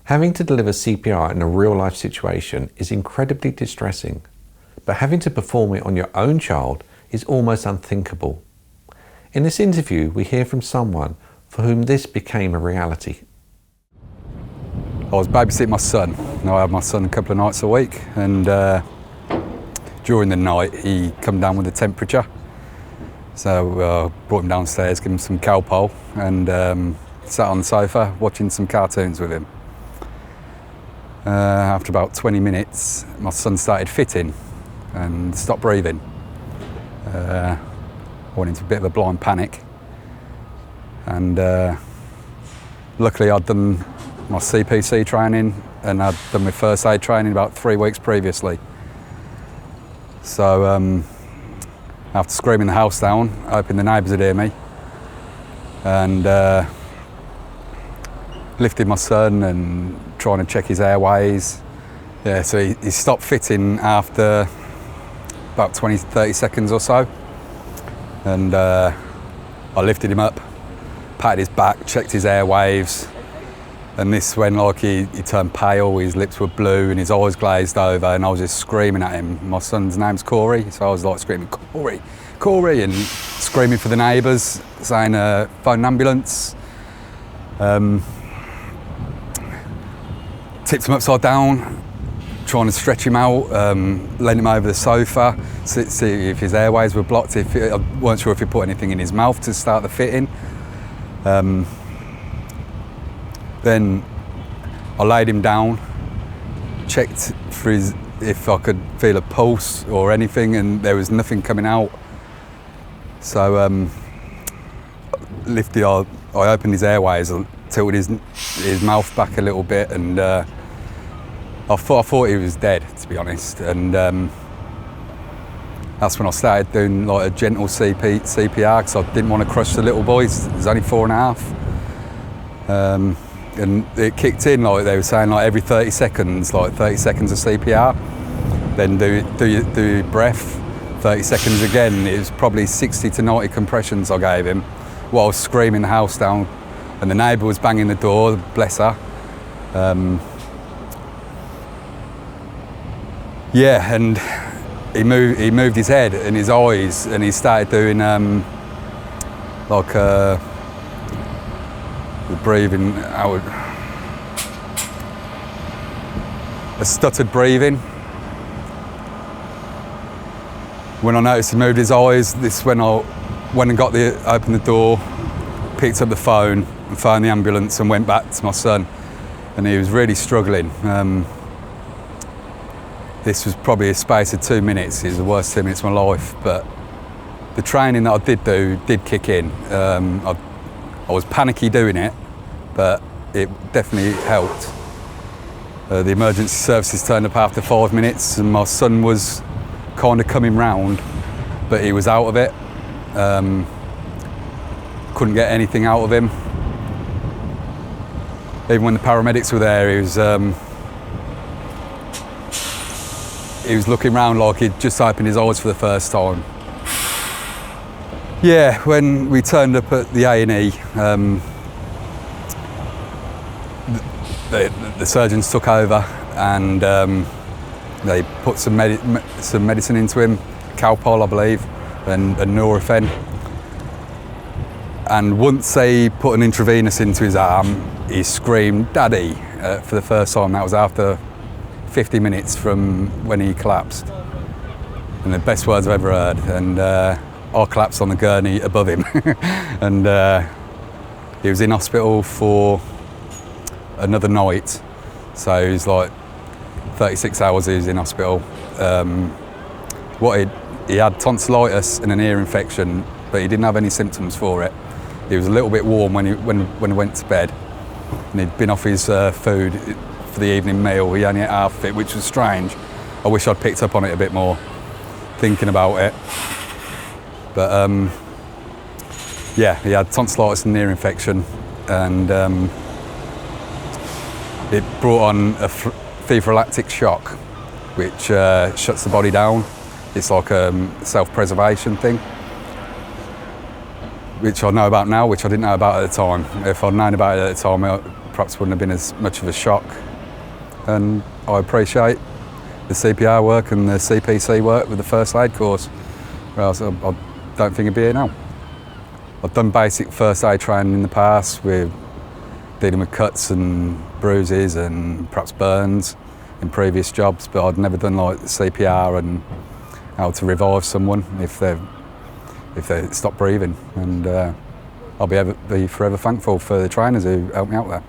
Having to deliver CPR in a real-life situation is incredibly distressing, but having to perform it on your own child is almost unthinkable. In this interview, we hear from someone for whom this became a reality. I was babysitting my son. I had my son a couple of nights a week, and during the night he come down with a temperature. So I brought him downstairs, gave him some Calpol, and sat on the sofa watching some cartoons with him. After about 20 minutes, my son started fitting and stopped breathing. I went into a bit of a blind panic, and luckily I'd done my CPC training and I'd done my first aid training about 3 weeks previously. So after screaming the house down, hoping the neighbours would hear me, and lifted my son and trying to check his airways. Yeah, so he stopped fitting after about 20-30 seconds or so, and I lifted him up, patted his back, checked his airwaves, and this when like he turned pale, his lips were blue and his eyes glazed over, and I was just screaming at him. My son's name's Corey, so I was like screaming, Corey, Corey, and screaming for the neighbours, saying phone an ambulance. Tipped him upside down, trying to stretch him out, leant him over the sofa, see if his airways were blocked. I weren't sure if he put anything in his mouth to start the fitting. Then I laid him down, checked for if I could feel a pulse or anything, and there was nothing coming out. So I opened his airways, tilted his mouth back a little bit, and I thought he was dead, to be honest. And that's when I started doing like a gentle CPR, because I didn't want to crush the little boy. He's only 4.5. And it kicked in, like they were saying, like every 30 seconds, like 30 seconds of CPR, then do your breath, 30 seconds again. It was probably 60 to 90 compressions I gave him while I was screaming the house down, and the neighbour was banging the door, bless her. Yeah, and he moved his head and his eyes, and he started doing like the breathing out, a stuttered breathing. When I noticed he moved his eyes, this when I went and opened the door, picked up the phone and phoned the ambulance and went back to my son, and he was really struggling. This was probably a space of 2 minutes. It was the worst 2 minutes of my life, but the training that I did do did kick in. I was panicky doing it, but it definitely helped. The emergency services turned up after 5 minutes, and my son was kind of coming round, but he was out of it. Couldn't get anything out of him. Even when the paramedics were there, he was looking round like he'd just opened his eyes for the first time. Yeah, when we turned up at the A&E, the surgeons took over, and they put some medicine into him, Calpol I believe, and Nurofen. And once they put an intravenous into his arm, he screamed, "Daddy," for the first time. That was after 50 minutes from when he collapsed. And the best words I've ever heard. And I collapsed on the gurney above him. And he was in hospital for another night. So it was like 36 hours he was in hospital. He had tonsillitis and an ear infection, but he didn't have any symptoms for it. He was a little bit warm when he went to bed, and he'd been off his food for the evening meal. He only ate half of it, which was strange. I wish I'd picked up on it a bit more, thinking about it. But yeah, he had tonsillitis and ear infection, and it brought on a febrilactic shock, which shuts the body down. It's like a self-preservation thing, which I know about now, which I didn't know about at the time. If I'd known about it at the time, perhaps wouldn't have been as much of a shock. And I appreciate the CPR work and the CPC work with the first aid course, or else I don't think I'd be here now. I've done basic first aid training in the past with dealing with cuts and bruises and perhaps burns in previous jobs, but I'd never done like CPR and how to revive someone if they stop breathing. And I'll be forever thankful for the trainers who helped me out there.